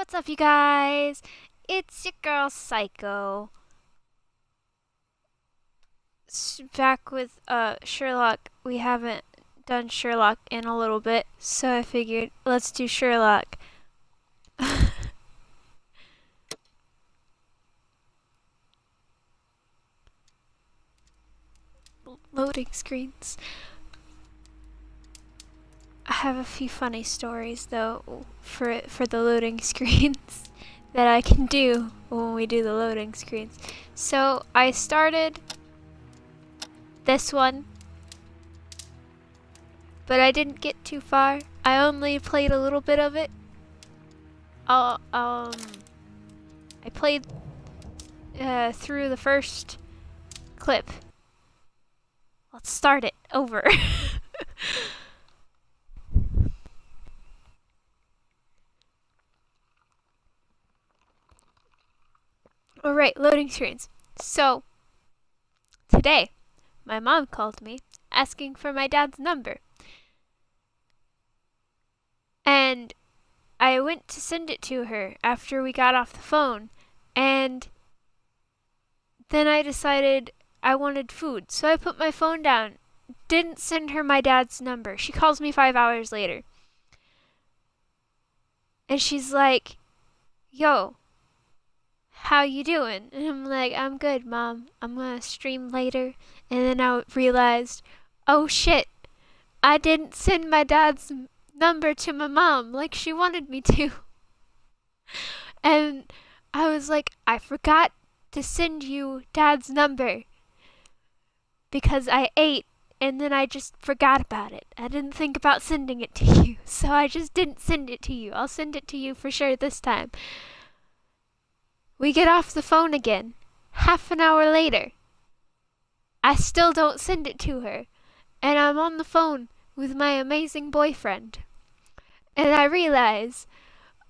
What's up, you guys? It's your girl Psycho. Back with Sherlock. We haven't done Sherlock in a little bit, so I figured let's do Sherlock. Loading screens. I have a few funny stories though for the loading screens that I can do when we do the loading screens. So I started this one, but I didn't get too far. I only played a little bit of it. I played through the first clip. Let's start it over. Alright, loading screens. So, today, my mom called me asking for my dad's number. And I went to send it to her after we got off the phone. And then I decided I wanted food. So I put my phone down. Didn't send her my dad's number. She calls me 5 hours later. And she's like, "Yo, how you doing?" And I'm like, "I'm good, Mom. I'm gonna stream later." And then I realized, oh shit, I didn't send my dad's number to my mom like she wanted me to. And I was like, I forgot to send you dad's number because I ate and then I just forgot about it. I didn't think about sending it to you, so I just didn't send it to you. I'll send it to you for sure this time. We get off the phone again. Half an hour later. I still don't send it to her. And I'm on the phone with my amazing boyfriend. And I realize,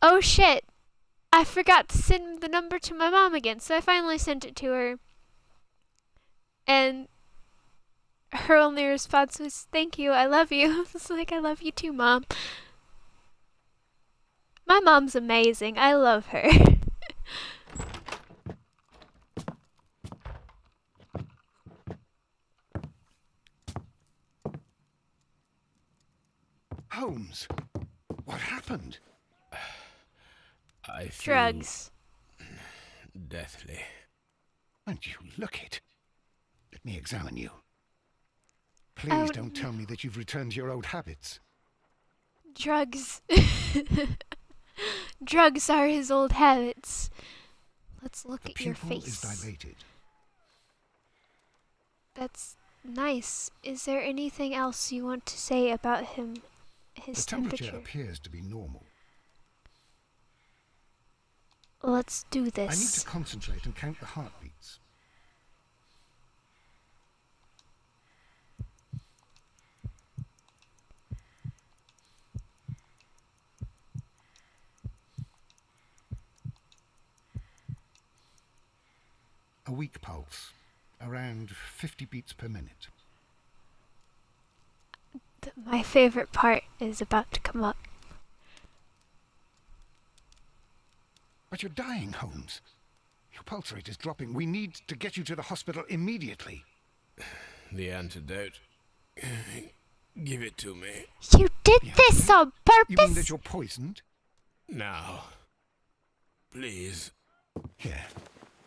oh shit, I forgot to send the number to my mom again. So I finally sent it to her. And her only response was, "Thank you, I love you." I was like, "I love you too, Mom." My mom's amazing. I love her. Holmes, what happened? I feel Drugs. deathly. And you look it. Let me examine you. Please don't tell me that you've returned to your old habits. Drugs. Drugs are his old habits. Let's look at your The pupil face. is dilated. That's nice. Is there anything else you want to say about him? The His temperature temperature. appears to be normal. Let's do I need this. to concentrate and count the heartbeats. A weak pulse, around 50 beats per minute. My favorite part is about to come up. But you're dying, Holmes. Your pulse rate is dropping. We need to get you to the hospital immediately. The antidote. Give it to me. You did this on You mean that purpose? you're poisoned? Now. Please. Here,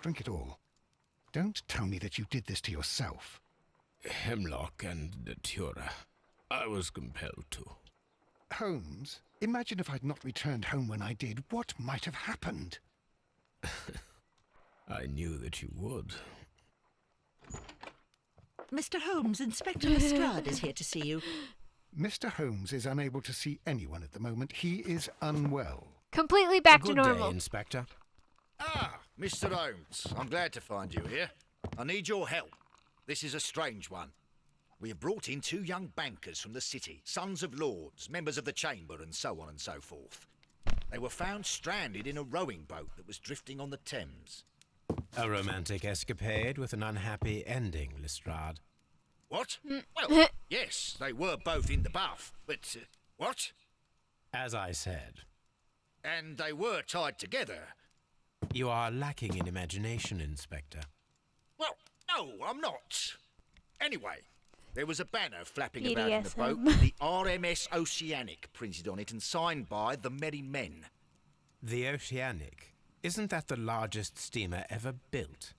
drink it all. Don't tell me that you did this to yourself. Hemlock and datura. I was compelled to. Holmes, imagine if I'd not returned home when I did. What might have happened? I knew that you would. Mr. Holmes, Inspector Lestrade is here to see you. Mr. Holmes is unable to see anyone at the moment. He is unwell. Completely back to Good normal. day, Inspector. Ah, Mr. Holmes, I'm glad to find you here. I need your help. This is a strange one. We have brought in 2 young bankers from the city, sons of lords, members of the chamber, and so on and so forth. They were found stranded in a rowing boat that was drifting on the Thames. A romantic escapade with an unhappy ending, Lestrade. What? Well, yes, they were both in the buff, but... what? As I said, And they were tied together. You are lacking in imagination, Inspector. Well, no, I'm not. Anyway, there was a banner flapping about in the BDSM. boat with the RMS Oceanic printed on it and signed by the Merry Men. The Oceanic. Isn't that the largest steamer ever built?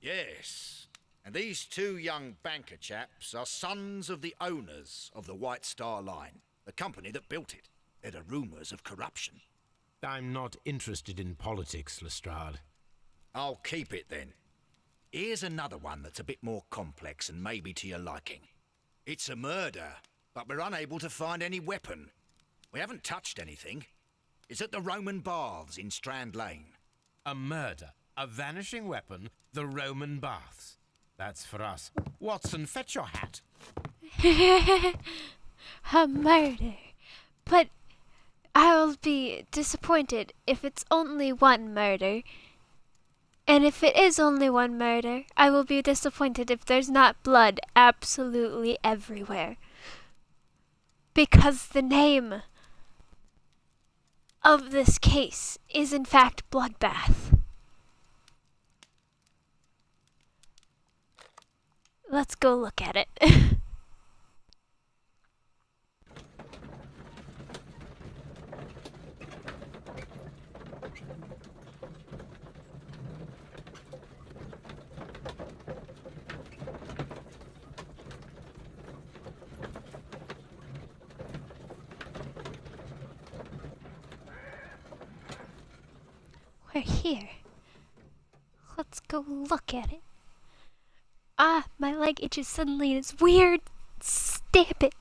Yes. And these two young banker chaps are sons of the owners of the White Star Line, the company that built it. There are rumours of corruption. I'm not interested in politics, Lestrade. I'll keep it then. Here's another one that's a bit more complex and maybe to your liking. It's a murder, but we're unable to find any weapon. We haven't touched anything. It's at the Roman Baths in Strand Lane. A murder, a vanishing weapon, the Roman baths. That's for us. Watson, fetch your hat. A murder. But I will be disappointed if it's only one murder. And if it is only one murder, I will be disappointed if there's not blood absolutely everywhere. Because the name of this case is in fact Bloodbath. Let's go look at it. We're here. Let's go look at it. Ah, my leg itches suddenly and it's weird. Stamp it.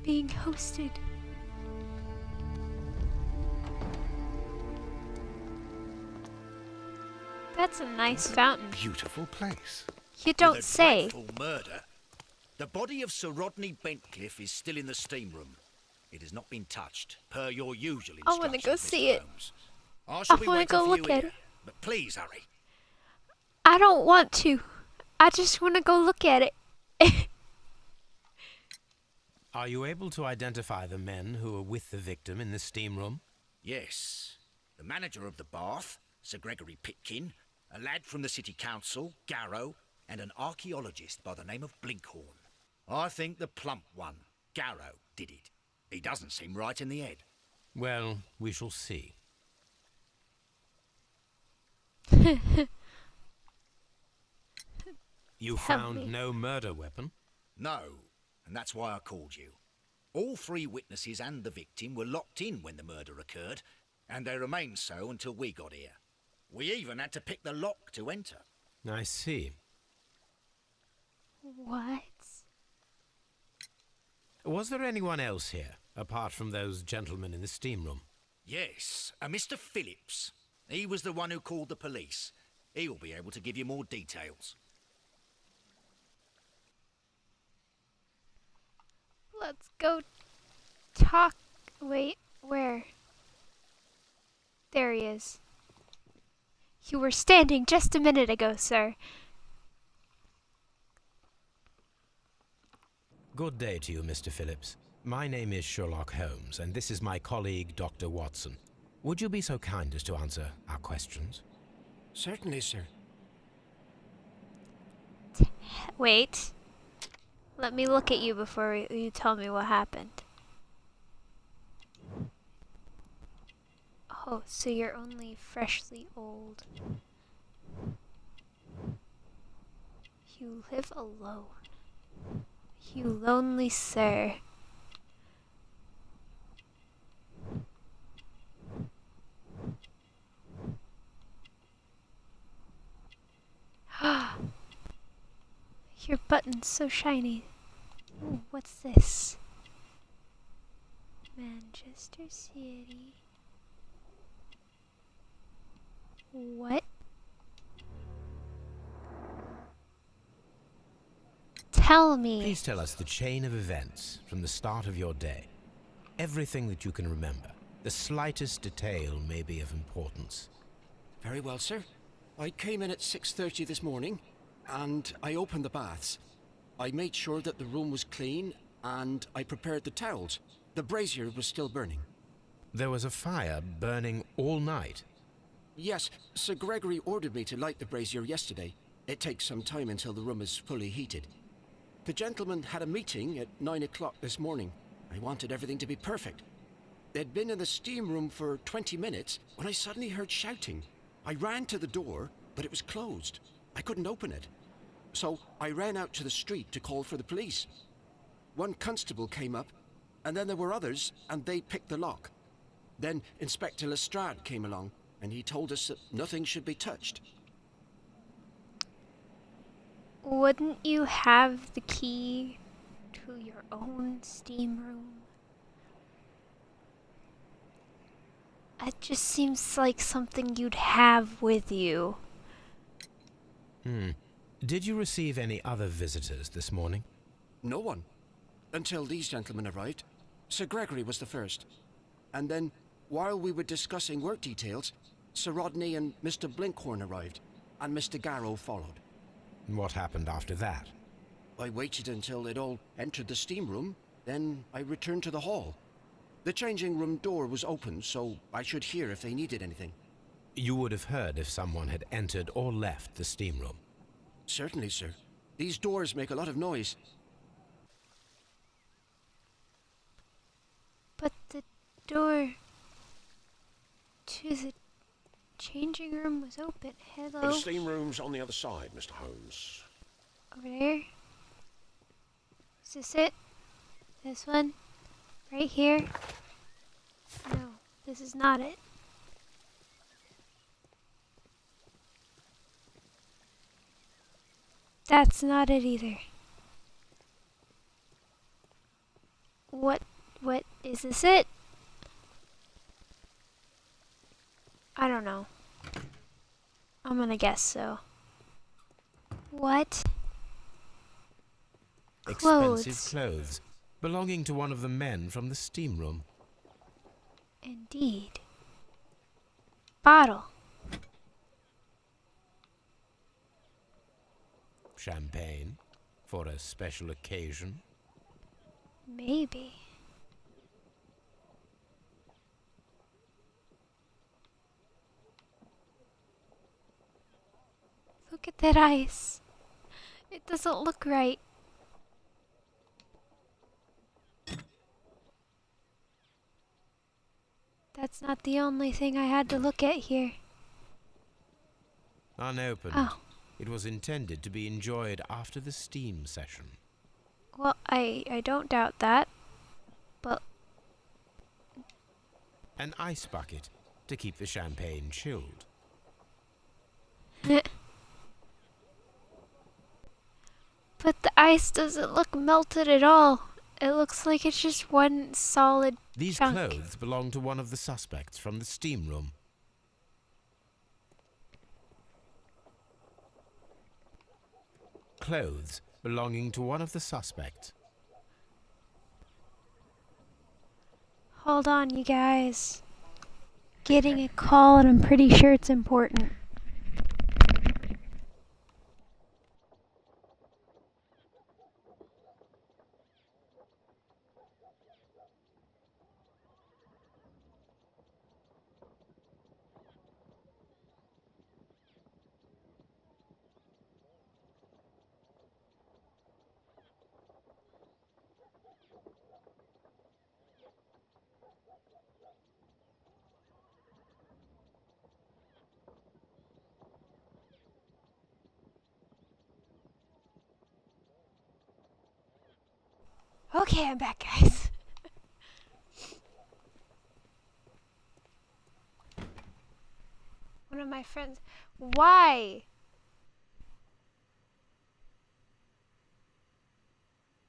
Being hosted. That's a nice fountain. Beautiful place. You don't With a say. dreadful murder. The body of Sir Rodney Bentcliffe is still in the steam room. It has not been touched, per your usual I instructions. wanna go Mr. see it. Holmes. I shall I be wanna waiting go for look you at here, it. but please hurry. I don't want to. I just want to go look at it. Are you able to identify the men who were with the victim in the steam room? Yes. The manager of the bath, Sir Gregory Pitkin, a lad from the city council, Garrow, and an archaeologist by the name of Blinkhorn. I think the plump one, Garrow, did it. He doesn't seem right in the head. Well, we shall see. You Tell found me. no murder weapon? No, and that's why I called you. All three witnesses and the victim were locked in when the murder occurred, and they remained so until we got here. We even had to pick the lock to enter. I see. What? Was there anyone else here, apart from those gentlemen in the steam room? Yes, a Mr. Phillips. He was the one who called the police. He'll be able to give you more details. Let's go talk. Wait, where? There he is. You were standing just a minute ago, sir. Good day to you, Mr. Phillips. My name is Sherlock Holmes, and this is my colleague, Dr. Watson. Would you be so kind as to answer our questions? Certainly, sir. Wait. Let me look at you before you tell me what happened. Oh, so you're only freshly old. You live alone. You lonely sir. Your button's so shiny. Ooh, what's this? Manchester City. What? Tell me. Please tell us the chain of events from the start of your day. Everything that you can remember. The slightest detail may be of importance. Very well, sir. I came in at 6:30 this morning, and I opened the baths. I made sure that the room was clean, and I prepared the towels. The brazier was still burning. There was a fire burning all night. Yes, Sir Gregory ordered me to light the brazier yesterday. It takes some time until the room is fully heated. The gentleman had a meeting at 9 o'clock this morning. I wanted everything to be perfect. They'd been in the steam room for 20 minutes when I suddenly heard shouting. I ran to the door, but it was closed. I couldn't open it. So I ran out to the street to call for the police. One constable came up, and then there were others, and they picked the lock. Then Inspector Lestrade came along, and he told us that nothing should be touched. Wouldn't you have the key to your own steam room? It just seems like something you'd have with you. Did you receive any other visitors this morning? No one. Until these gentlemen arrived. Sir Gregory was the first. And then, while we were discussing work details, Sir Rodney and Mr. Blinkhorn arrived, and Mr. Garrow followed. What happened after that? I waited until they'd all entered the steam room, then I returned to the hall. The changing room door was open, so I should hear if they needed anything. You would have heard if someone had entered or left the steam room. Certainly, sir. These doors make a lot of noise. But the door to the changing room was open. Hello? The steam room's on the other side, Mr. Holmes. Over there? Is this it? This one? Right here? No, this is not it. That's not it either. What is this it? I don't know. I'm gonna guess so. What? Expensive clothes belonging to one of the men from the steam room. Indeed. Bottle. Champagne for a special occasion. Maybe. Look at that ice. It doesn't look right. That's not the only thing I had to look at here. Unopened. Oh. It was intended to be enjoyed after the steam session. Well, I don't doubt that. But An ice bucket to keep the champagne chilled. but the ice doesn't look melted at all. It looks like it's just one solid These chunk. clothes belong to one of the suspects from the steam room. Clothes belonging to one of the suspects. Hold on, you guys. Getting a call, and I'm pretty sure it's important. Okay, I'm back, guys. One of my friends. Why?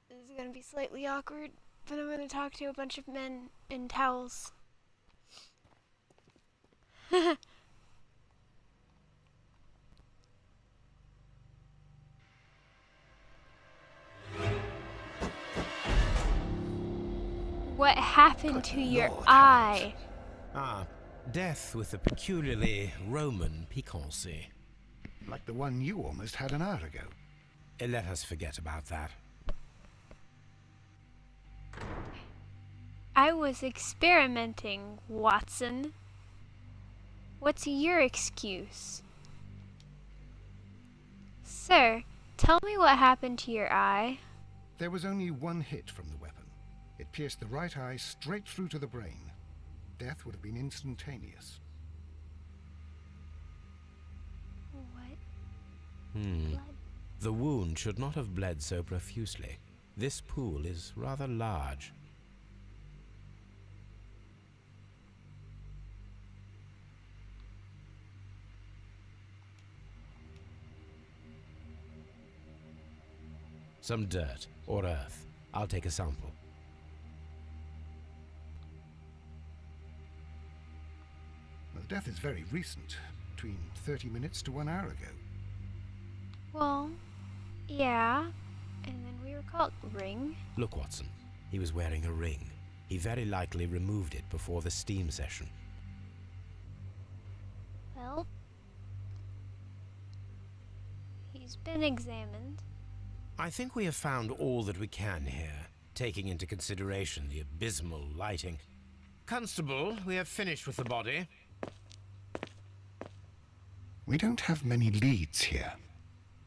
This is gonna be slightly awkward, but I'm gonna talk to a bunch of men in towels. What happened to your Lord, eye? Ah, death with a peculiarly Roman piquancy. Like the one you almost had an hour ago. Let us forget about that. I was experimenting, Watson. What's your excuse? Sir, tell me what happened to your eye. There was only one hit from the weapon. It pierced the right eye straight through to the brain. Death would have been instantaneous. What? Hmm. Blood? The wound should not have bled so profusely. This pool is rather large. Some dirt or earth. I'll take a sample. Well, death is very recent. Between 30 minutes to 1 hour ago. Well, yeah. And then we were called ring. Look, Watson. He was wearing a ring. He very likely removed it before the steam session. Well, he's been examined. I think we have found all that we can here, taking into consideration the abysmal lighting. Constable, we have finished with the body. We don't have many leads here.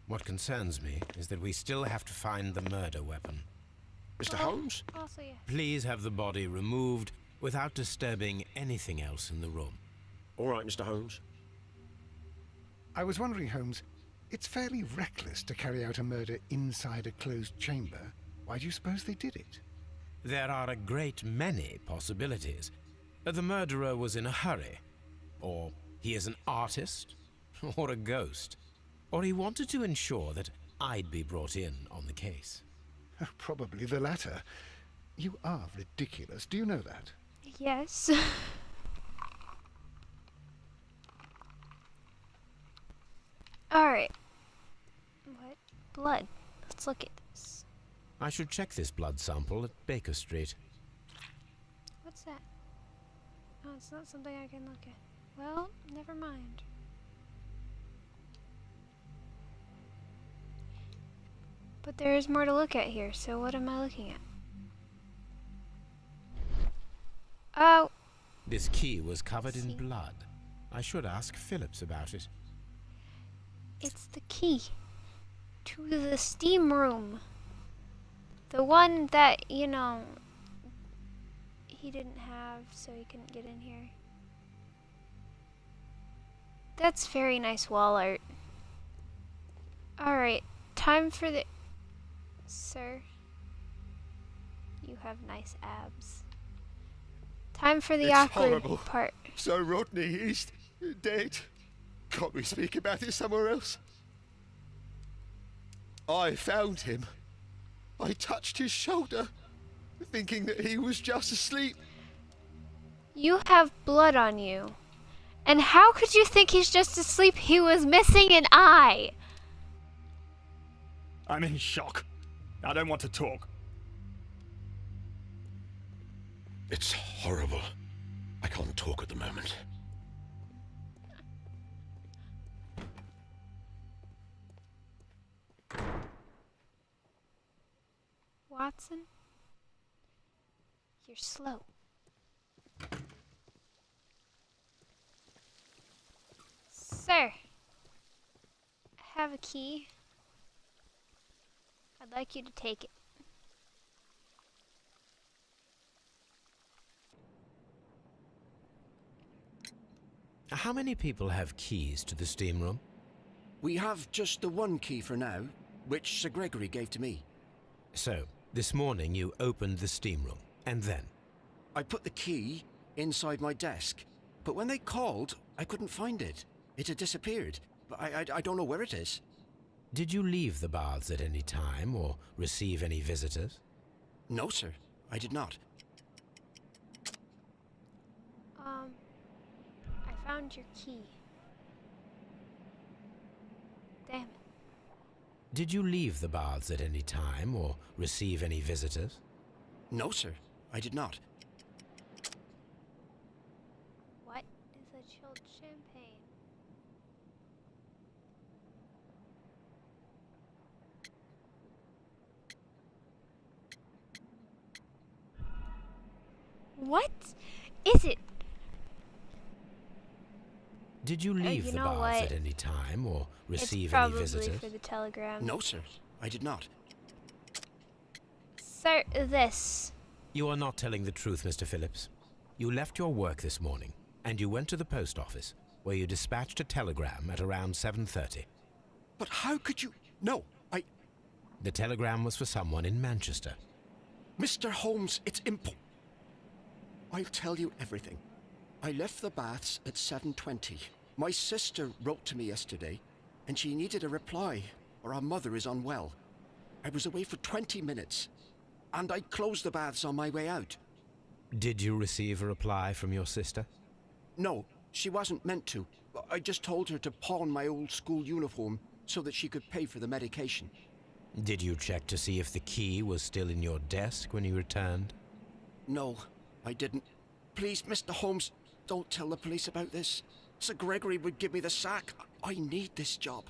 What concerns me is that we still have to find the murder weapon. Mr. Holmes? Also, yeah. Please have the body removed without disturbing anything else in the room. All right, Mr. Holmes. I was wondering, Holmes, it's fairly reckless to carry out a murder inside a closed chamber. Why do you suppose they did it? There are a great many possibilities. The murderer was in a hurry. Or he is an artist. Or a ghost. Or he wanted to ensure that I'd be brought in on the case. Probably the latter. You are ridiculous. Do you know that? Yes. Alright. What? Blood. Let's look at this. I should check this blood sample at Baker Street. What's that? Oh, it's not something I can look at. Well, never mind. But there is more to look at here, so what am I looking at? Oh! This key was covered in See. blood. I should ask Phillips about it. It's the key to the steam room. The one that, you know, he didn't have, so he couldn't get in here. That's very nice wall art. Alright, time for the... Sir, you have nice abs. Time for the It's awkward horrible. part. So Rodney is dead. Can't we speak about it somewhere else? I found him. I touched his shoulder, thinking that he was just asleep. You have blood on you. And how could you think he's just asleep? He was missing an eye. I'm in shock. I don't want to talk. It's horrible. I can't talk at the moment. Watson, you're slow. Sir, I have a key. I'd like you to take it. How many people have keys to the steam room? We have just the one key for now, which Sir Gregory gave to me. So, this morning you opened the steam room, and then? I put the key inside my desk, but when they called, I couldn't find it. It had disappeared, but I don't know where it is. Did you leave the baths at any time, or receive any visitors? No, sir, I did not. I found your key. Damn it. Did you leave the baths at any time, or receive any visitors? No, sir, I did not. What is it? Did you leave you the know baths what? at any time or receive It's any probably visitors? for the telegram. No, sir. I did not. Sir, this. You are not telling the truth, Mr. Phillips. You left your work this morning, and you went to the post office, where you dispatched a telegram at around 7:30. But how could you... No, The telegram was for someone in Manchester. Mr. Holmes, it's I'll tell you everything. I left the baths at 7:20. My sister wrote to me yesterday, and she needed a reply, or our mother is unwell. I was away for 20 minutes, and I closed the baths on my way out. Did you receive a reply from your sister? No, she wasn't meant to. I just told her to pawn my old school uniform so that she could pay for the medication. Did you check to see if the key was still in your desk when you returned? No, I didn't. Please, Mr. Holmes, don't tell the police about this. Sir Gregory would give me the sack. I need this job.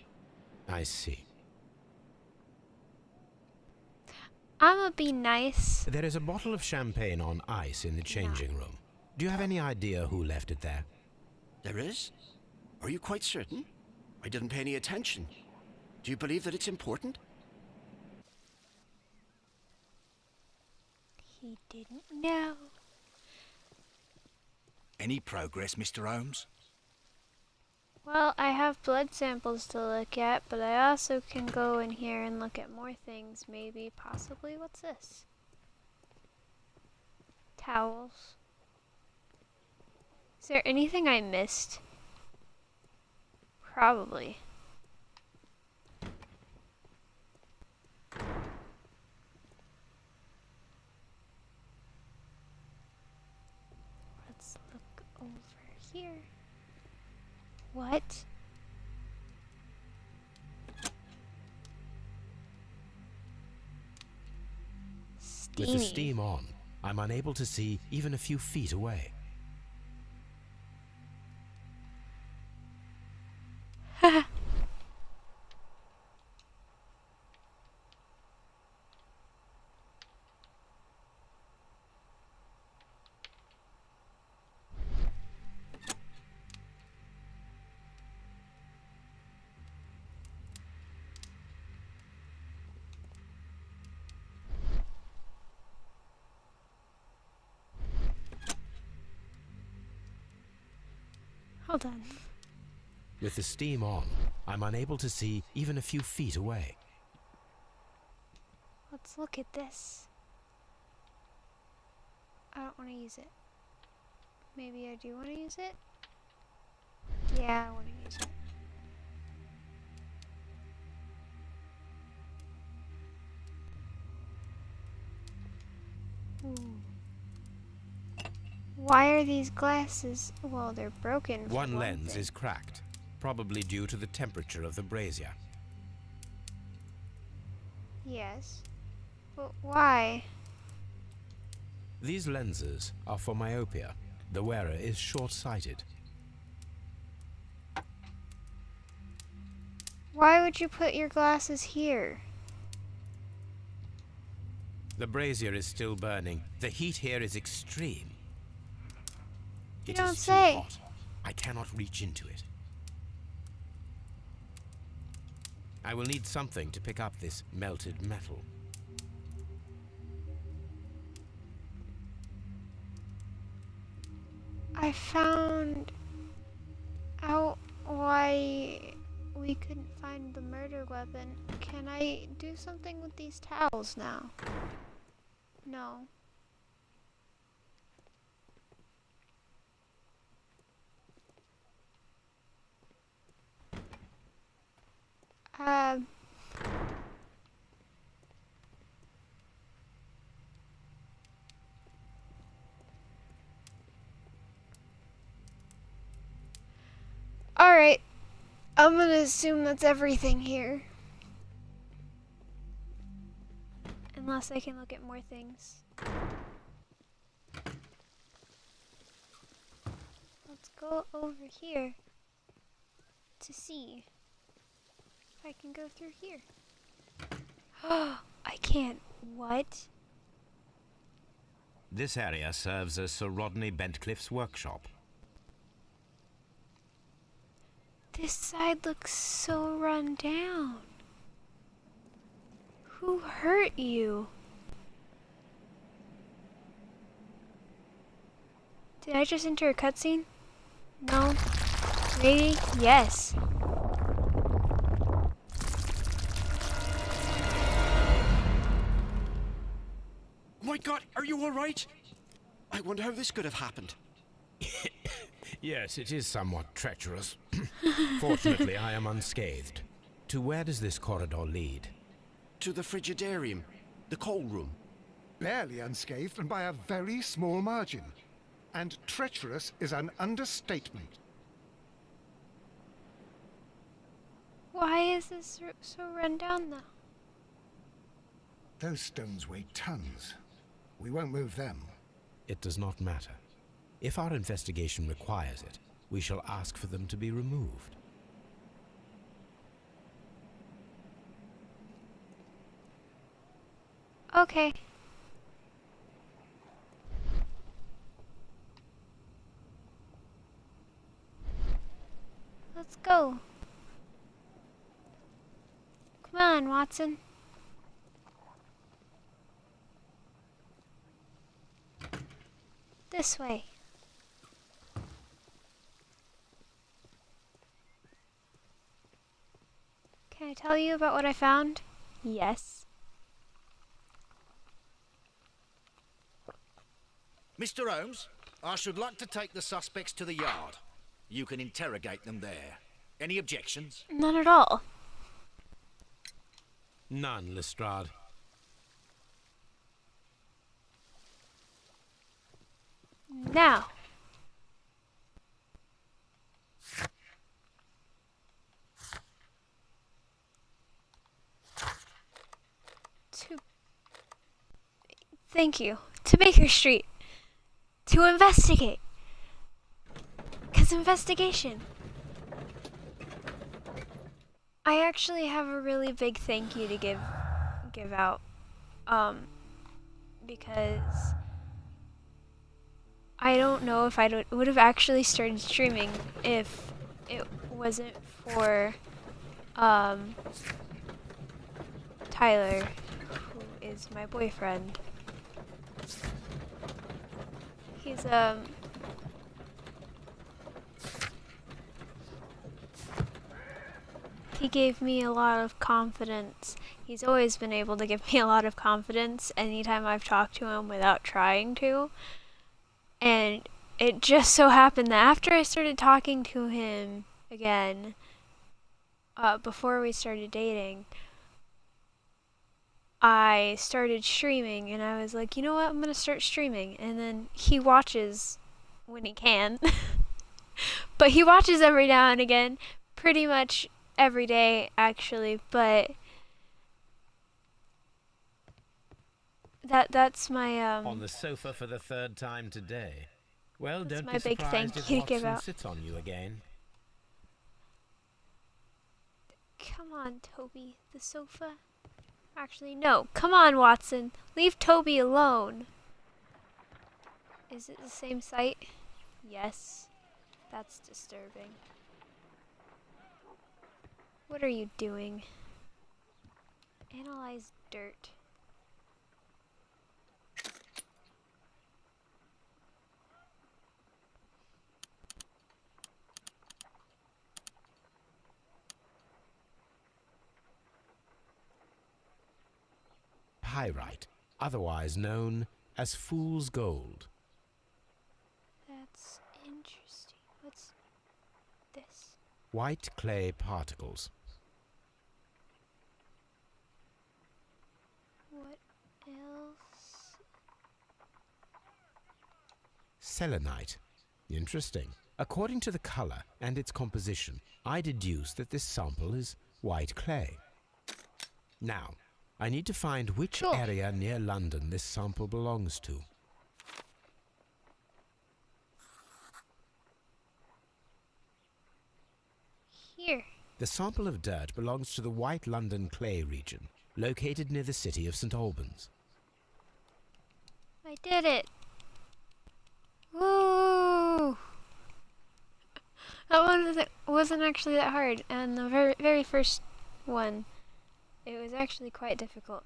I see. I'ma be nice. There is a bottle of champagne on ice in the changing room. Do you have any idea who left it there? There is? Are you quite certain? I didn't pay any attention. Do you believe that it's important? He didn't know. Any progress, Mr. Holmes? Well, I have blood samples to look at, but I also can go in here and look at more things, maybe, possibly. What's this? Towels. Is there anything I missed? Probably. Let's look over here. What? With Steamy. the steam on, I'm unable to see even a few feet away. Hold on. With the steam on, I'm unable to see even a few feet away. Let's look at this. I don't want to use it. Maybe I do want to use it? Yeah, I want to use it. Ooh. Why are these glasses? Well, they're broken. for One lens thing. is cracked, probably due to the temperature of the brazier. Yes. But why? These lenses are for myopia. The wearer is short-sighted. Why would you put your glasses here? The brazier is still burning. The heat here is extreme. You It don't is say. too hot. I cannot reach into it. I will need something to pick up this melted metal. I found out why we couldn't find the murder weapon. Can I do something with these towels now? No. Alright. I'm gonna assume that's everything here. Unless I can look at more things. Let's go over here to see if I can go through here. Oh, I can't. What? This area serves as Sir Rodney Bentcliffe's workshop. This side looks so run down. Who hurt you? Did I just enter a cutscene? No. Maybe? Yes. My God, are you all right? I wonder how this could have happened. Yes, it is somewhat treacherous. Fortunately, I am unscathed. To where does this corridor lead? To the frigidarium, the coal room. Barely unscathed and by a very small margin. And treacherous is an understatement. Why is this so run down though? Those stones weigh tons. We won't move them. It does not matter. If our investigation requires it, we shall ask for them to be removed. Okay. Let's go. Come on, Watson. This way. Can I tell you about what I found? Yes. Mr. Holmes, I should like to take the suspects to the yard. You can interrogate them there. Any objections? None at all. None, Lestrade. Now. Thank you. To Baker Street. To investigate. 'Cause investigation. I actually have a really big thank you to give out. Because I don't know if I would have actually started streaming if it wasn't for Tyler, who is my boyfriend. He's he gave me a lot of confidence. He's always been able to give me a lot of confidence anytime I've talked to him without trying to. And it just so happened that after I started talking to him again, before we started dating, I started streaming, and I was like, you know what, I'm gonna start streaming. And then he watches when he can. But he watches every now and again, pretty much every day actually, but that's my On the sofa for the third time today. Well, that's don't my be big surprised thank if you to give Watson out. sits on you again. Come on, Toby. The sofa? Actually, no. Come on, Watson. Leave Toby alone. Is it the same site? Yes. That's disturbing. What are you doing? Analyze dirt. Pyrite, otherwise known as fool's gold. That's interesting. What's this? White clay particles. What else? Selenite. Interesting. According to the color and its composition, I deduce that this sample is white clay. Now, I need to find which Cool. area near London this sample belongs to. Here. The sample of dirt belongs to the White London clay region, located near the city of St. Albans. I did it. wasn't actually that hard, and the very first one, it was actually quite difficult.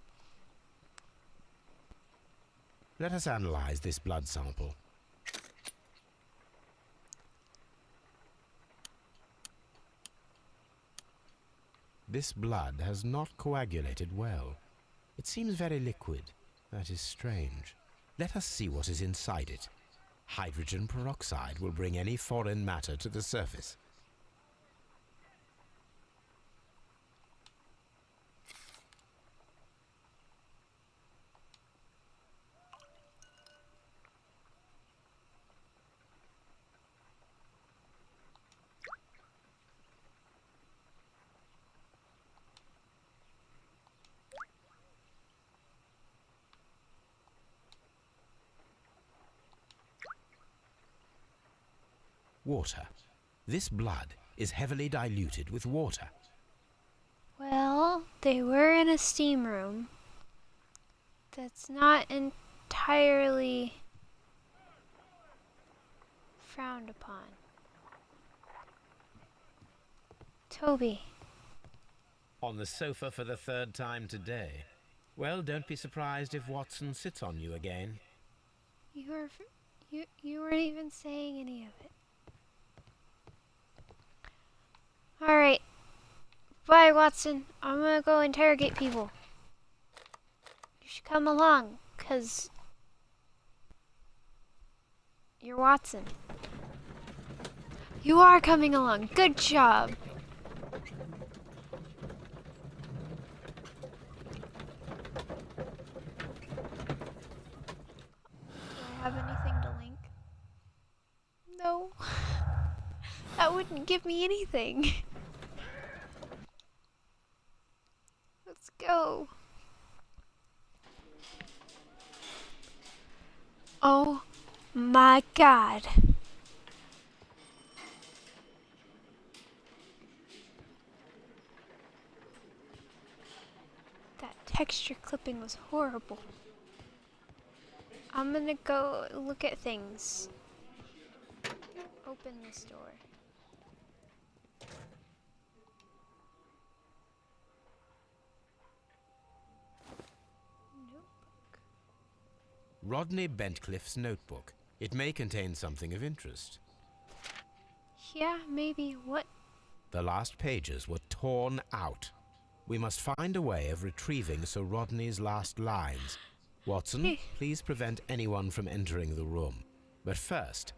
Let us analyze this blood sample. This blood has not coagulated well. It seems very liquid. That is strange. Let us see what is inside it. Hydrogen peroxide will bring any foreign matter to the surface. Water. This blood is heavily diluted with water. Well, they were in a steam room. That's not entirely frowned upon. Toby. On the sofa for the third time today. Well, don't be surprised if Watson sits on you again. You weren't even saying any of it. Alright. Bye, Watson. I'm gonna go interrogate people. You should come along, 'cause you're Watson. You are coming along. Good job. Do I have anything to link? No. That wouldn't give me anything. Let's go. Oh my god. That texture clipping was horrible. I'm gonna go look at things. Open this door. Notebook. Rodney Bentcliffe's notebook. It may contain something of interest. Yeah, maybe. What? The last pages were torn out. We must find a way of retrieving Sir Rodney's last lines. Watson, please prevent anyone from entering the room. But first,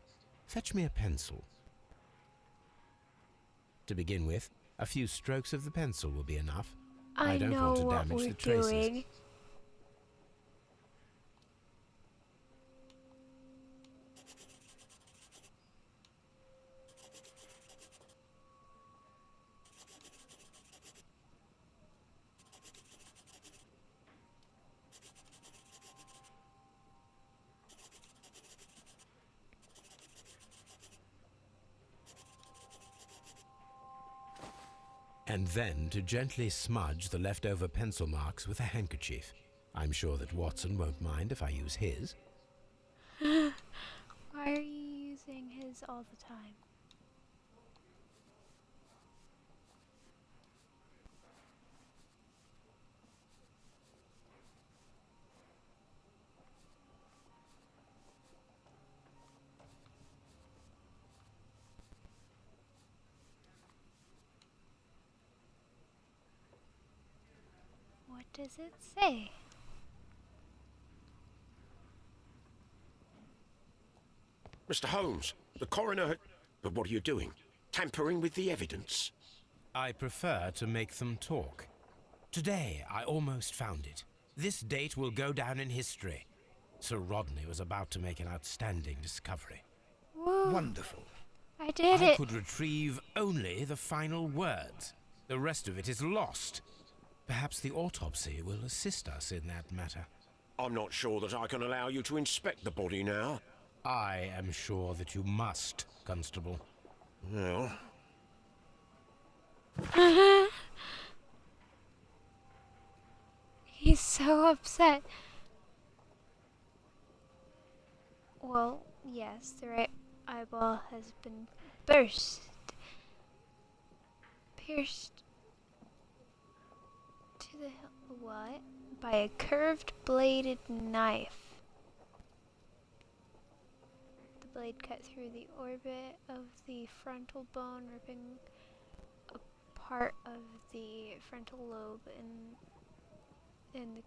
fetch me a pencil. To begin with, a few strokes of the pencil will be enough. I don't know want to what damage we're the traces. doing. And then to gently smudge the leftover pencil marks with a handkerchief. I'm sure that Watson won't mind if I use his. Why are you using his all the time? What does it say? Mr. Holmes, the coroner... But what are you doing? Tampering with the evidence? I prefer to make them talk. Today, I almost found it. This date will go down in history. Sir Rodney was about to make an outstanding discovery. Woo. Wonderful. I did I it. could retrieve only the final words. The rest of it is lost. Perhaps the autopsy will assist us in that matter. I'm not sure that I can allow you to inspect the body now. I am sure that you must, Constable. Well, He's so upset. Well, yes, the right eyeball has been burst. pierced to the what? By a curved bladed knife. The blade cut through the orbit of the frontal bone, ripping a part of the frontal lobe in the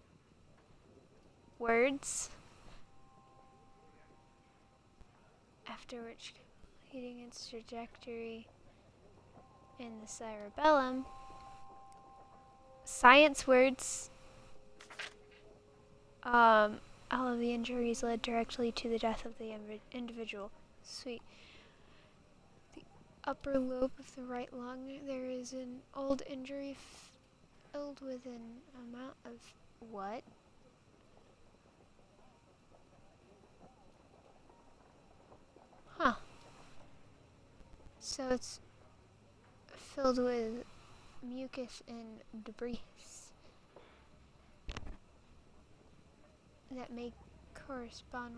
words. After which, completing its trajectory in the cerebellum. Science words. All of the injuries led directly to the death of the individual. Sweet. The upper lobe of the right lung, there is an old injury filled with an amount of what? Huh. So it's filled with mucus and debris that may correspond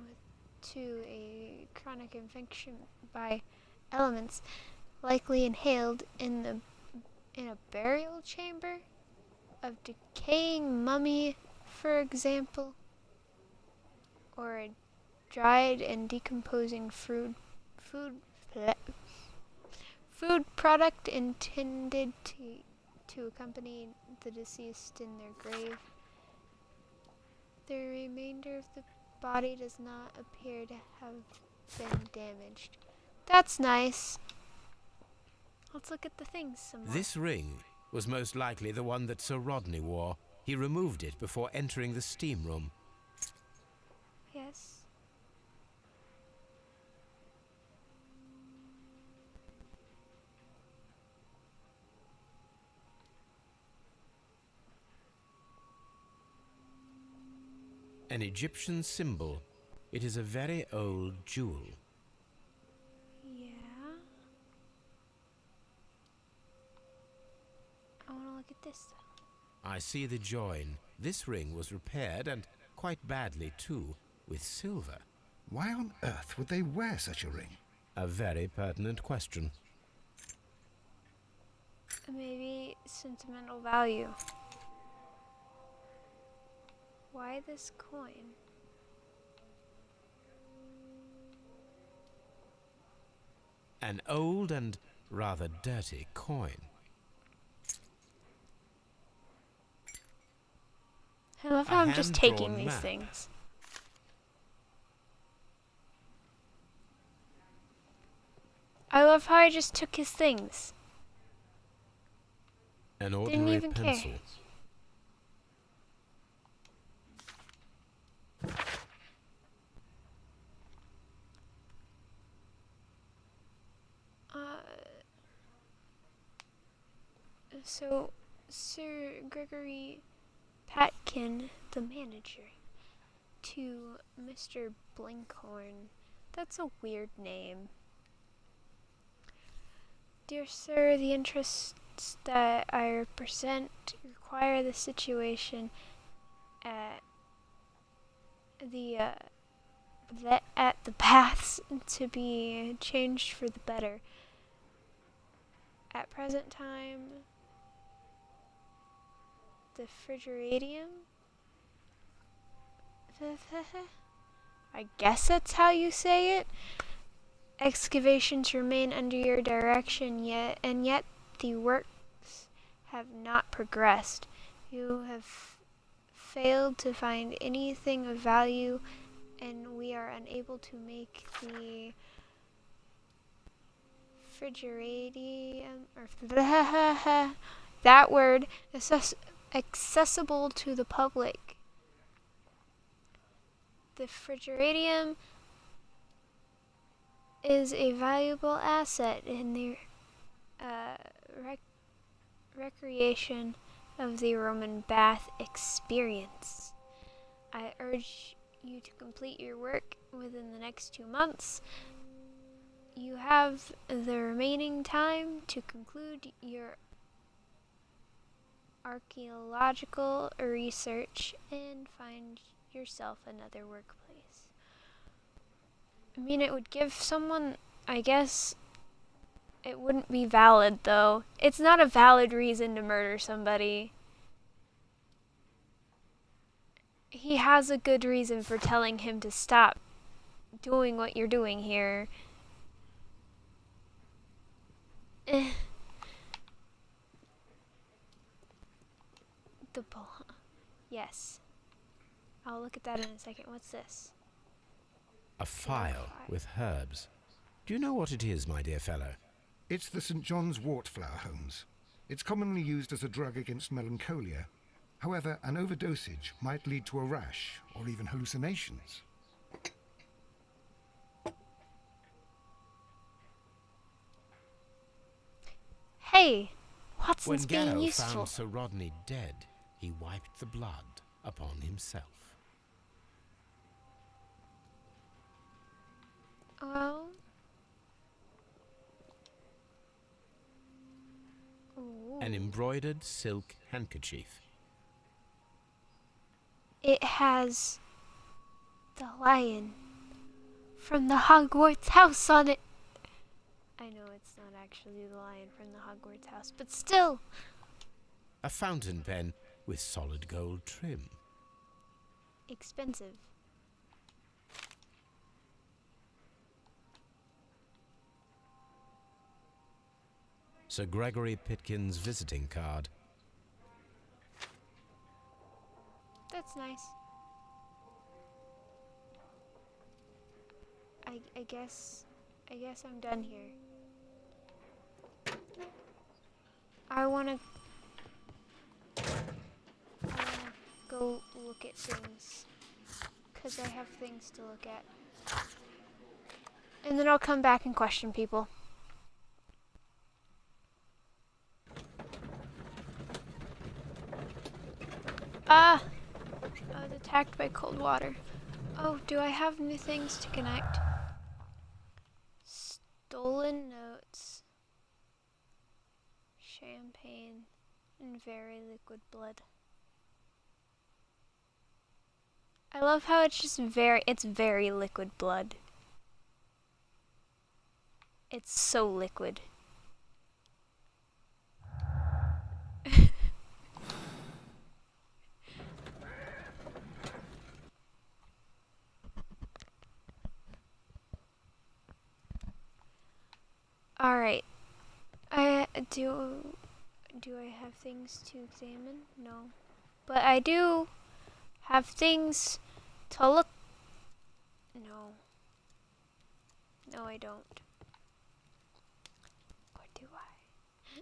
to a chronic infection by elements likely inhaled in a burial chamber of decaying mummy, for example, or a dried and decomposing food product intended to accompany the deceased in their grave. The remainder of the body does not appear to have been damaged. That's nice. Let's look at the things some more. This ring was most likely the one that Sir Rodney wore. He removed it before entering the steam room. Yes. An Egyptian symbol. It is a very old jewel. Yeah. I want to look at this though. I see the join. This ring was repaired, and quite badly too, with silver. Why on earth would they wear such a ring? A very pertinent question. Maybe sentimental value. Why this coin? An old and rather dirty coin. I love how I'm just taking hand-drawn these map. things. I love how I just took his things. An Didn't ordinary even care. pencil. So, Sir Gregory Patkin, the manager, to Mr. Blinkhorn. That's a weird name. Dear Sir, the interests that I represent require the situation at the baths to be changed for the better. At present time, the refrigeradium. I guess that's how you say it. Excavations remain under your direction yet the works have not progressed. You have failed to find anything of value, and we are unable to make the refrigeradium, or that word, accessible to the public. The refrigeradium is a valuable asset in the recreation of the Roman bath experience. I urge you to complete your work within the next 2 months. You have the remaining time to conclude your archaeological research and find yourself another workplace. I mean, it would give someone, I guess, It wouldn't be valid, though. It's not a valid reason to murder somebody. He has a good reason for telling him to stop doing what you're doing here. The bull. Yes. I'll look at that in a second. What's this? A phial with herbs. Do you know what it is, my dear fellow? It's the St. John's wort flower, Holmes. It's commonly used as a drug against melancholia. However, an overdosage might lead to a rash or even hallucinations. Hey! When Watson's being Gallo useful. found Sir Rodney dead, he wiped the blood upon himself. Well... Ooh. An embroidered silk handkerchief. It has the lion from the Hogwarts house on it. I know it's not actually the lion from the Hogwarts house, but still. A fountain pen with solid gold trim. Expensive. Sir Gregory Pitkin's visiting card. That's nice. I guess I'm done here. I wanna go look at things, 'cause I have things to look at. And then I'll come back and question people. Ah! I was attacked by cold water. Oh, do I have new things to connect? Stolen notes. Champagne. And very liquid blood. I love how it's just it's very liquid blood. It's so liquid. Alright. Do I have things to examine? No. But I do have things to look. No. No, I don't. Or do I?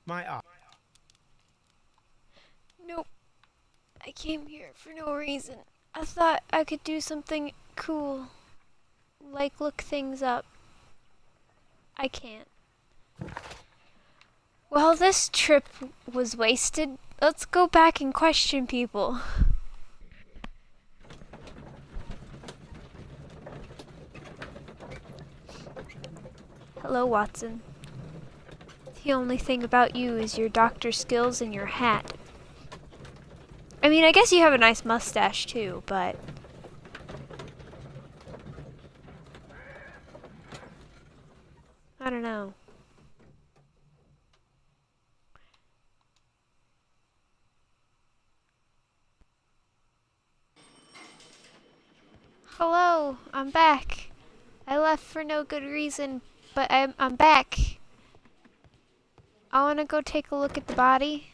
My eye. Nope. I came here for no reason. I thought I could do something cool. Like look things up. I can't. Well, this trip was wasted. Let's go back and question people. Hello, Watson. The only thing about you is your doctor skills and your hat. I mean, I guess you have a nice mustache too, but... I don't know. Hello, I'm back. I left for no good reason, but I'm back. I want to go take a look at the body.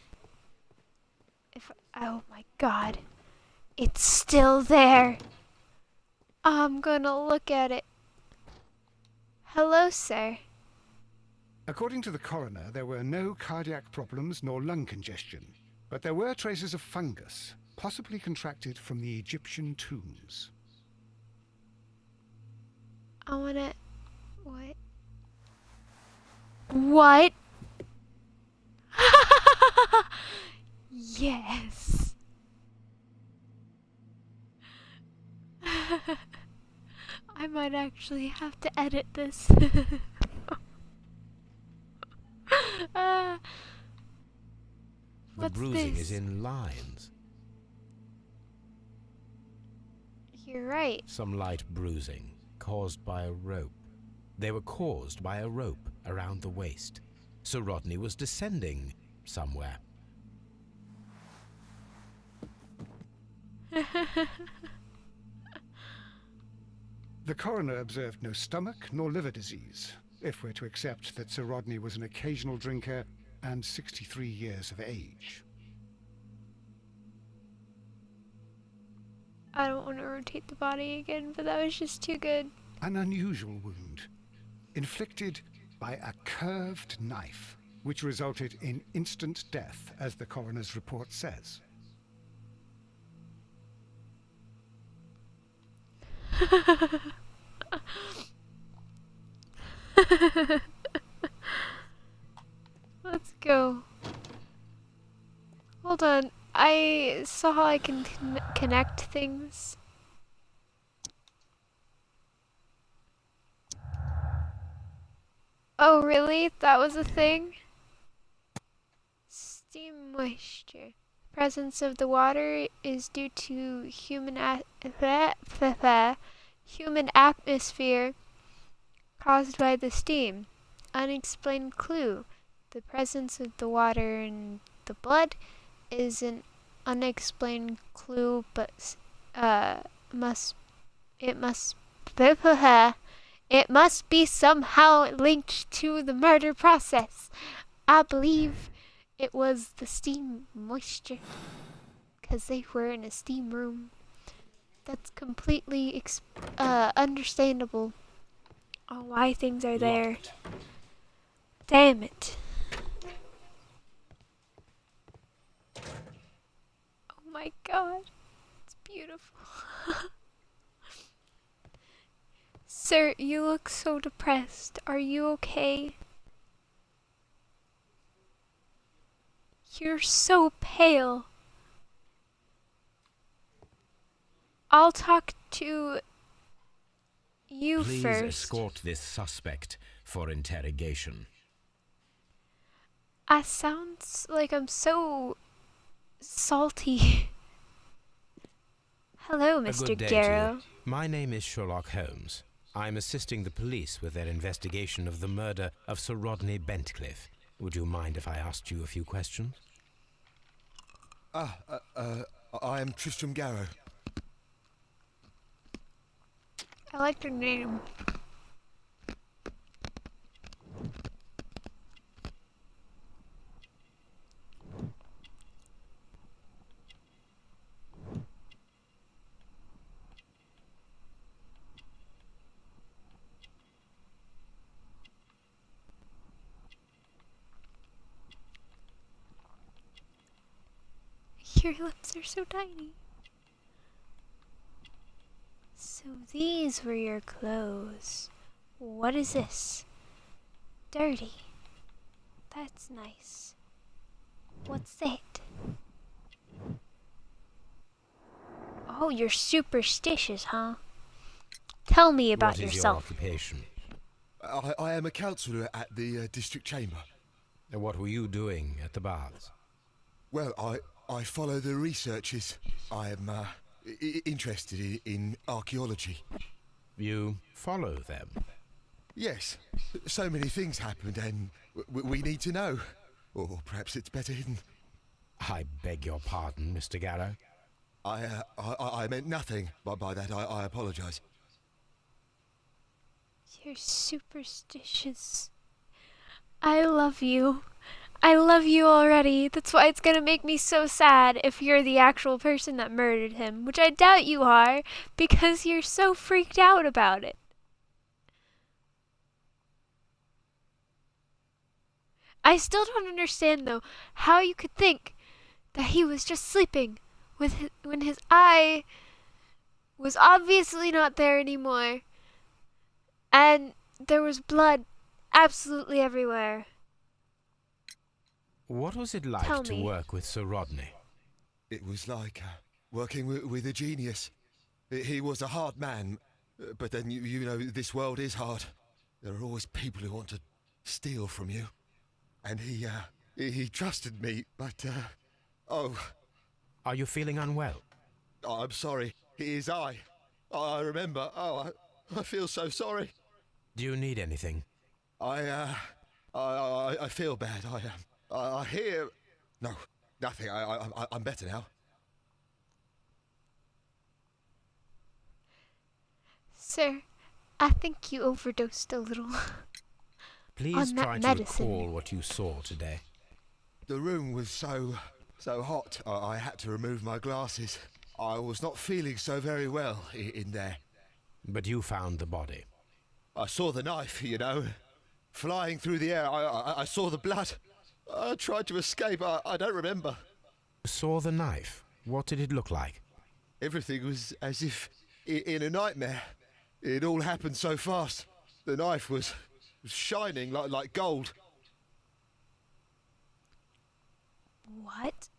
Oh my god. It's still there. I'm gonna look at it. Hello, sir. According to the coroner, there were no cardiac problems nor lung congestion, but there were traces of fungus, possibly contracted from the Egyptian tombs. I wanna... What? What? Yes. I might actually have to edit this. The What's bruising this? is in lines. You're right. Some light bruising caused by a rope. They were caused by a rope around the waist. Sir Rodney was descending somewhere. The coroner observed no stomach nor liver disease, if we're to accept that Sir Rodney was an occasional drinker and 63 years of age. I don't want to rotate the body again, but that was just too good. An unusual wound, inflicted by a curved knife, which resulted in instant death, as the coroner's report says. Let's go. Hold on. I saw how I can connect things. Oh, really? That was a thing? Steam moisture. Presence of the water is due to human atmosphere caused by the steam. Unexplained clue. The presence of the water in the blood is an unexplained clue, but it must be somehow linked to the murder process. I believe it was the steam moisture, because they were in a steam room. That's completely understandable on why things are there. Damn it. Oh my god, it's beautiful. Sir, you look so depressed. Are you okay? You're so pale. I'll talk to you Please first. escort this suspect for interrogation. I sounds like I'm so salty. Hello, A Mr. good day Garrow. to you. My name is Sherlock Holmes. I'm assisting the police with their investigation of the murder of Sir Rodney Bentcliffe. Would you mind if I asked you a few questions? I am Tristram Garrow. I like your name. Your lips are so tiny. So these were your clothes. What is this? Dirty. That's nice. What's that? Oh, you're superstitious, huh? Tell me about What is yourself. your occupation? I am a councillor at the district chamber. And what were you doing at the baths? Well, I follow the researches. I am interested in archaeology. You follow them? Yes, so many things happened and we need to know. Or perhaps it's better hidden. I beg your pardon, Mr. Garrow. I meant nothing by that. I apologise. You're superstitious. I love you. I love you already. That's why it's gonna make me so sad if you're the actual person that murdered him, which I doubt you are, because you're so freaked out about it. I still don't understand, though, how you could think that he was just sleeping when his eye was obviously not there anymore, and there was blood absolutely everywhere. What was it like Tell to me. work with Sir Rodney? It was like working with a genius. He was a hard man, but then you know this world is hard. There are always people who want to steal from you. And he trusted me, but oh. Are you feeling unwell? I'm sorry. It is I remember. Oh, I feel so sorry. Do you need anything? I feel bad. I hear... No, nothing. I'm better now. Sir, I think you overdosed a little. Please On that try to medicine. recall what you saw today. The room was so hot, I had to remove my glasses. I was not feeling so very well in there. But you found the body. I saw the knife, you know, flying through the air. I saw the blood. I tried to escape. I don't remember. You saw the knife. What did it look like? Everything was as if in a nightmare. It all happened so fast. The knife was shining like gold. What?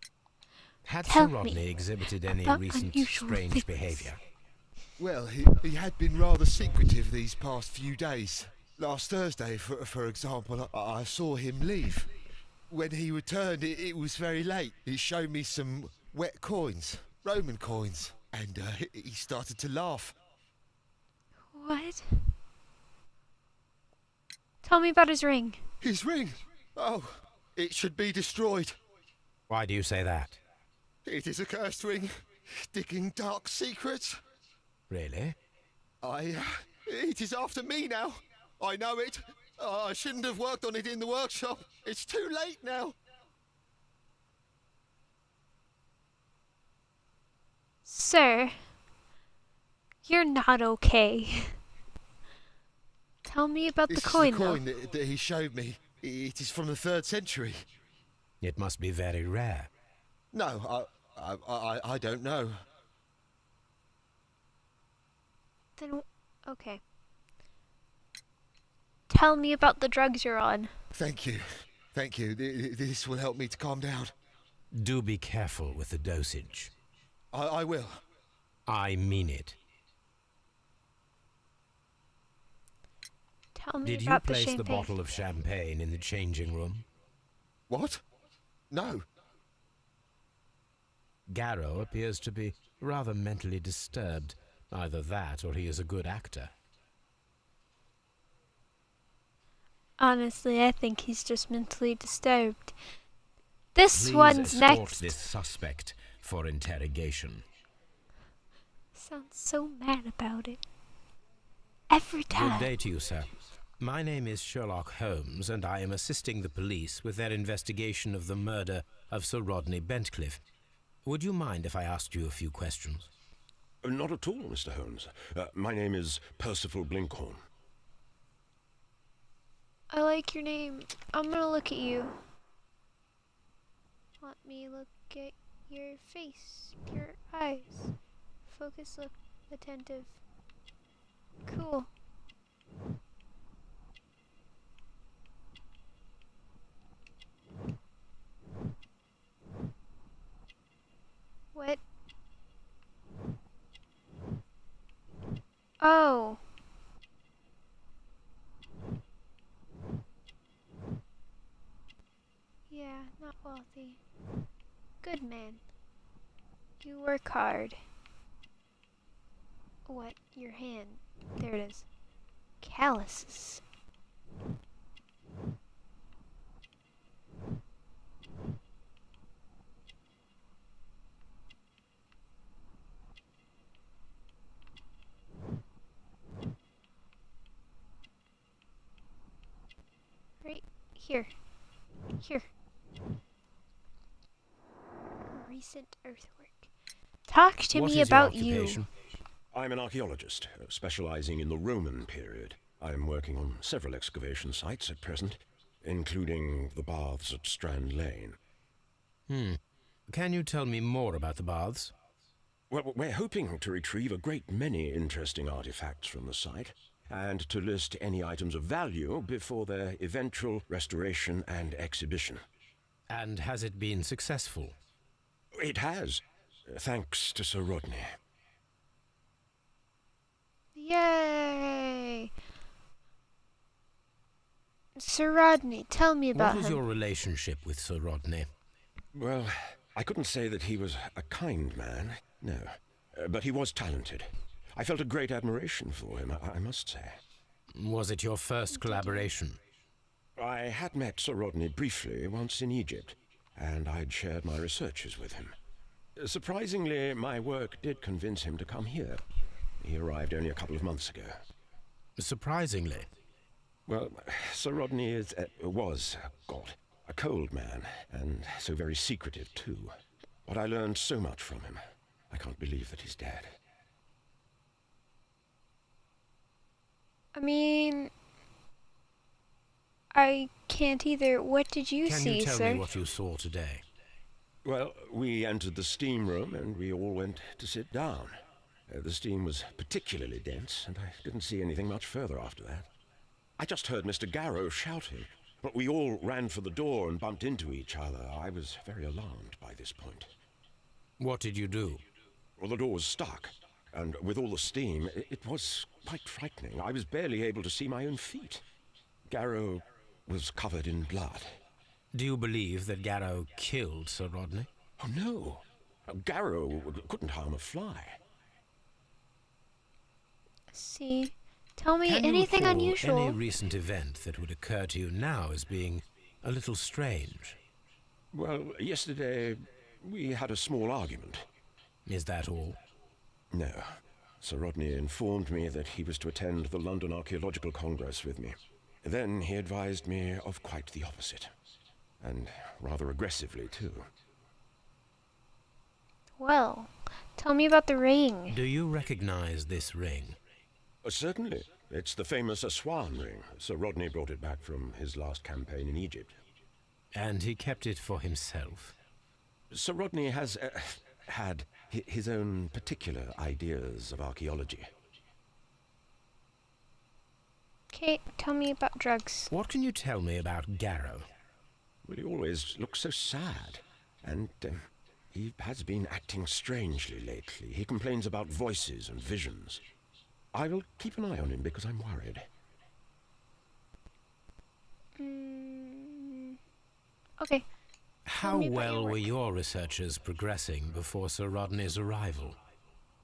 Had Tell Sir Rodney me exhibited any about recent unusual strange things. behaviour? Well, he had been rather secretive these past few days. Last Thursday, for example, I saw him leave. When he returned, it was very late. He showed me some wet coins, Roman coins, and he started to laugh. What? Tell me about his ring. His ring? Oh, it should be destroyed. Why do you say that? It is a cursed ring, digging dark secrets. Really? It is after me now. I know it. I shouldn't have worked on it in the workshop. It's too late now. Sir, you're not okay. Tell me about This the coin, is the coin that he showed me. It is from the 3rd century. It must be very rare. No, I don't know. Then, okay. Tell me about the drugs you're on. Thank you. Thank you. This will help me to calm down. Do be careful with the dosage. I will. I mean it. Tell me Did you about the place champagne. the bottle of champagne in the changing room? What? No. Garrow appears to be rather mentally disturbed. Either that or he is a good actor. Honestly, I think he's just mentally disturbed. This Please one's escort next. this suspect for interrogation. Sounds so mad about it. Every time. Good day to you, sir. My name is Sherlock Holmes, and I am assisting the police with their investigation of the murder of Sir Rodney Bentcliffe. Would you mind if I asked you a few questions? Not at all, Mr. Holmes. My name is Percival Blinkhorn. I like your name. I'm gonna look at you. Let me look at your face, your eyes. Focus, look attentive. Cool. What? Oh. Yeah, not wealthy. Good man. You work hard. What? Your hand. There it is. Calluses. Right here. Here. Recent earthwork. Talk to What me is your about you. occupation? I'm an archaeologist, specializing in the Roman period. I'm working on several excavation sites at present, including the baths at Strand Lane. Can you tell me more about the baths? Well, we're hoping to retrieve a great many interesting artifacts from the site, and to list any items of value before their eventual restoration and exhibition. And has it been successful? It has, thanks to Sir Rodney. Yay! Sir Rodney, tell me about What was him. your relationship with Sir Rodney? Well, I couldn't say that he was a kind man, no. But he was talented. I felt a great admiration for him, I must say. Was it your first collaboration? I had met Sir Rodney briefly once in Egypt, and I'd shared my researches with him. Surprisingly, my work did convince him to come here. He arrived only a couple of months ago. Surprisingly. Well, Sir Rodney was, God, a cold man, and so very secretive too. But I learned so much from him. I can't believe that he's dead. I mean, I can't either. What did you Can see, you tell sir? me what you saw today? Well, we entered the steam room and we all went to sit down. The steam was particularly dense, and I didn't see anything much further after that. I just heard Mr. Garrow shouting, but we all ran for the door and bumped into each other. I was very alarmed by this point. What did you do? Well, the door was stuck, and with all the steam, it was quite frightening. I was barely able to see my own feet. Garrow was covered in blood. Do you believe that Garrow killed Sir Rodney? Oh, no. Garrow couldn't harm a fly. See, tell me Can you anything recall unusual. any recent event that would occur to you now as being a little strange? Well, yesterday we had a small argument. Is that all? No. Sir Rodney informed me that he was to attend the London Archaeological Congress with me. Then he advised me of quite the opposite. And rather aggressively, too. Well, tell me about the ring. Do you recognize this ring? Certainly. It's the famous Aswan ring. Sir Rodney brought it back from his last campaign in Egypt. And he kept it for himself? Sir Rodney has had his own particular ideas of archaeology. Okay, tell me about drugs. What can you tell me about Garrow? Well, he always looks so sad. And he has been acting strangely lately. He complains about voices and visions. I will keep an eye on him because I'm worried. Okay. How me about well your were work. your researchers progressing before Sir Rodney's arrival?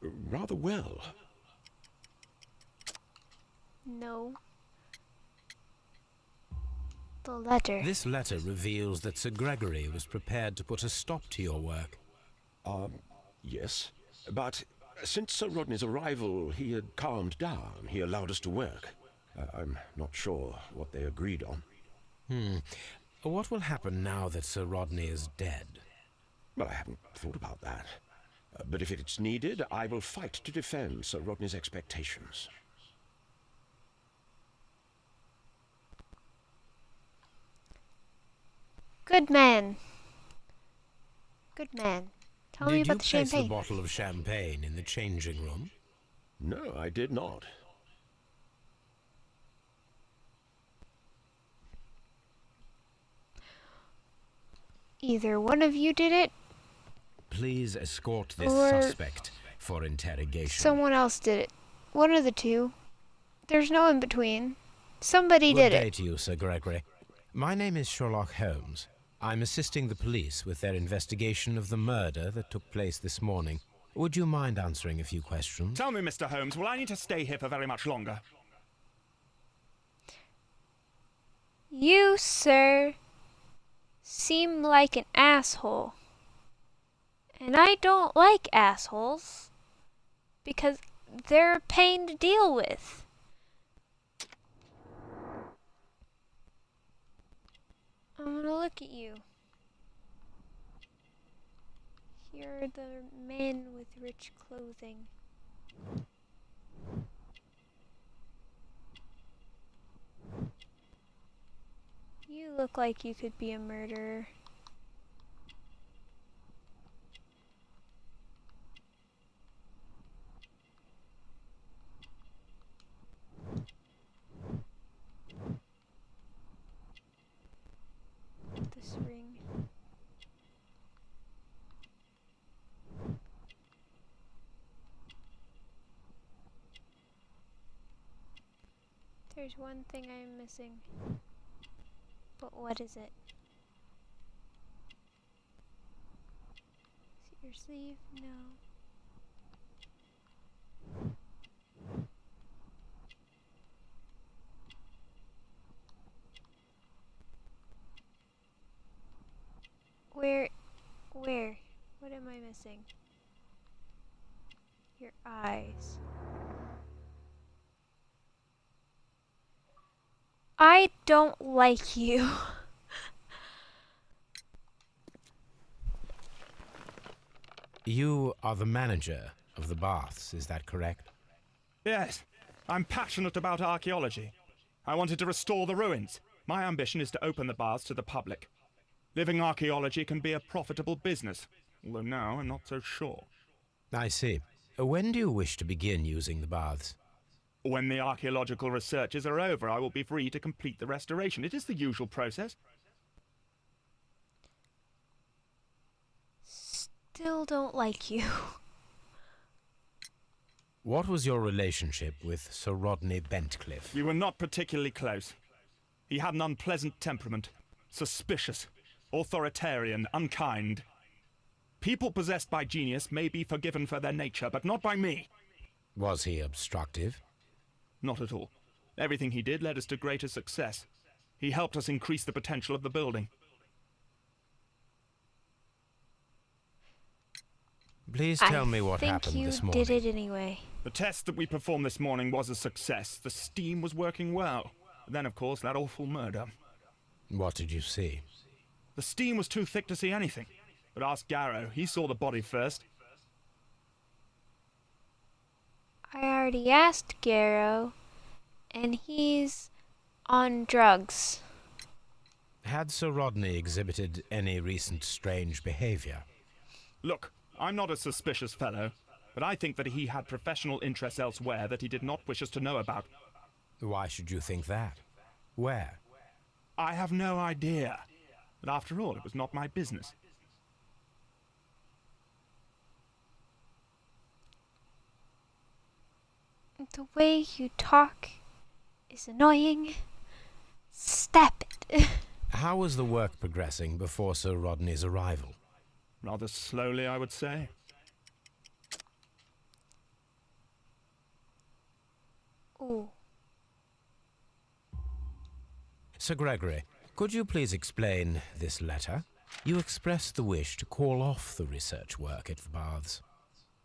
Rather well. No. The letter. This letter reveals that Sir Gregory was prepared to put a stop to your work. Yes. But since Sir Rodney's arrival, he had calmed down. He allowed us to work. I'm not sure what they agreed on. What will happen now that Sir Rodney is dead? Well, I haven't thought about that. But if it's needed, I will fight to defend Sir Rodney's expectations. Good man. Good man. Tell me about the Did you place champagne. the bottle of champagne in the changing room? No, I did not. Either one of you did it, Please escort this Or suspect for interrogation. someone else did it. One of the two. There's no in between. Somebody Good did day it. to you, Sir Gregory. My name is Sherlock Holmes. I'm assisting the police with their investigation of the murder that took place this morning. Would you mind answering a few questions? Tell me, Mr. Holmes, will I need to stay here for very much longer? You, sir, seem like an asshole. And I don't like assholes. Because they're a pain to deal with. I'm gonna look at you. You're the man with rich clothing. You look like you could be a murderer. This ring. There's one thing I'm missing. But what is it? Is it your sleeve? No. missing? Your eyes. I don't like you. You are the manager of the baths, is that correct? Yes, I'm passionate about archaeology. I wanted to restore the ruins. My ambition is to open the baths to the public. Living archaeology can be a profitable business, although now I'm not so sure. I see. When do you wish to begin using the baths? When the archaeological researches are over, I will be free to complete the restoration. It is the usual process. Still don't like you. What was your relationship with Sir Rodney Bentcliffe? We were not particularly close. He had an unpleasant temperament, suspicious, authoritarian, unkind. People possessed by genius may be forgiven for their nature, but not by me. Was he obstructive? Not at all. Everything he did led us to greater success. He helped us increase the potential of the building. Please tell me what happened this morning. I think you did it anyway. The test that we performed this morning was a success. The steam was working well. Then, of course, that awful murder. What did you see? The steam was too thick to see anything. But ask Garrow. He saw the body first. I already asked Garrow, and he's on drugs. Had Sir Rodney exhibited any recent strange behavior? Look, I'm not a suspicious fellow, but I think that he had professional interests elsewhere that he did not wish us to know about. Why should you think that? Where? I have no idea. But after all, it was not my business. The way you talk is annoying. Stop it. How was the work progressing before Sir Rodney's arrival? Rather slowly, I would say. Ooh. Sir Gregory, could you please explain this letter? You expressed the wish to call off the research work at the baths.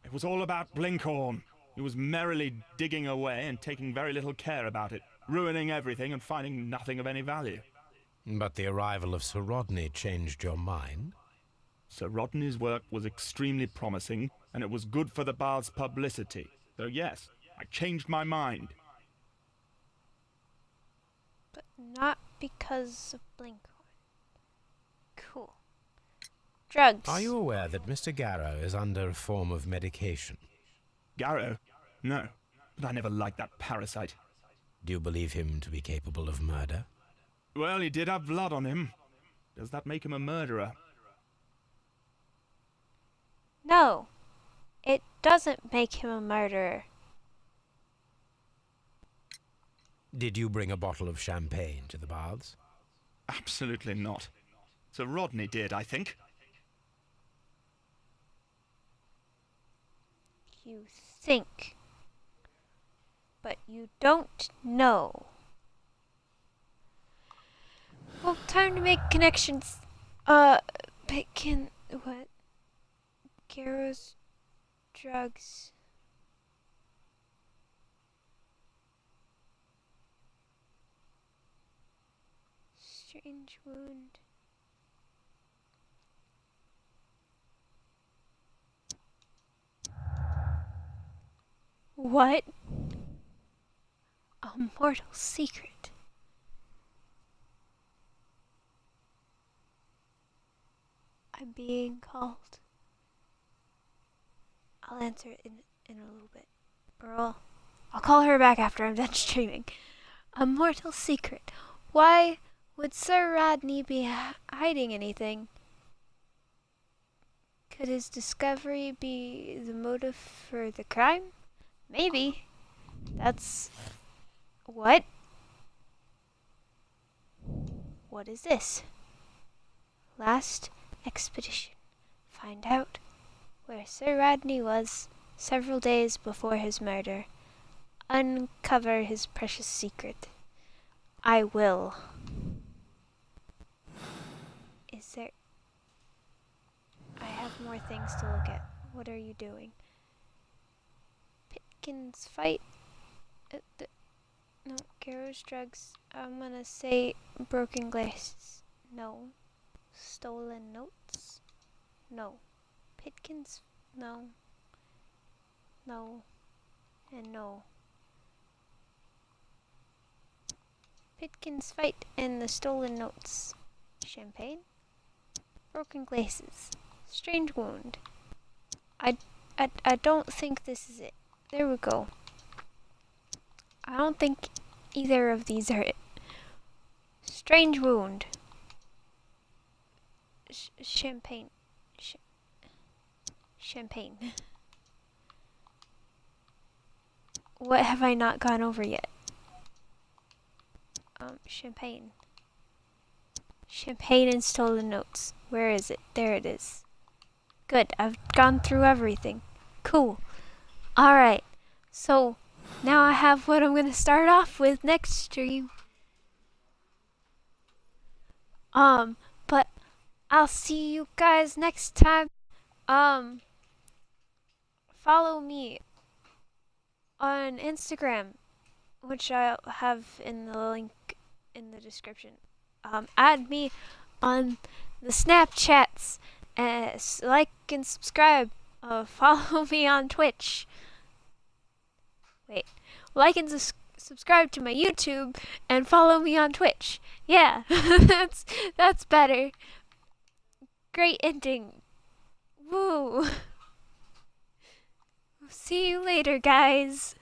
It was all about Blinkhorn. He was merrily digging away and taking very little care about it, ruining everything and finding nothing of any value. But the arrival of Sir Rodney changed your mind? Sir Rodney's work was extremely promising, and it was good for the bath's publicity. So yes, I changed my mind. But not because of Blinkhorn. Cool. Drugs. Are you aware that Mr. Garrow is under a form of medication? Garrow? No, but I never liked that parasite. Do you believe him to be capable of murder? Well, he did have blood on him. Does that make him a murderer? No, it doesn't make him a murderer. Did you bring a bottle of champagne to the baths? Absolutely not. Sir Rodney did, I think. You think, but you don't know. Well, time to make connections. Picking what? Garrow's drugs. Strange wound. What? A mortal secret. I'm being called. I'll answer it in a little bit. Or I'll call her back after I'm done streaming. A mortal secret. Why would Sir Rodney be hiding anything? Could his discovery be the motive for the crime? Maybe. That's... What? What is this? Last expedition. Find out where Sir Rodney was several days before his murder. Uncover his precious secret. I will. Is there... I have more things to look at. What are you doing? Pitkins fight. No, Garrow's drugs. I'm gonna say broken glass. No. Stolen notes. No. Pitkins. No. No. And no. Pitkins fight and the stolen notes. Champagne. Broken glasses. Strange wound. I don't think this is it. There we go. I don't think either of these are it. Strange wound. Champagne. Champagne. What have I not gone over yet? Champagne. Champagne and stolen notes. Where is it? There it is. Good. I've gone through everything. Cool. Alright. So, now I have what I'm going to start off with next stream. But I'll see you guys next time. Follow me on Instagram, which I'll have in the link in the description. Add me on the Snapchats, like and subscribe. Follow me on Twitch. Wait, like and subscribe to my YouTube and follow me on Twitch. Yeah, that's better. Great ending. Woo. See you later, guys.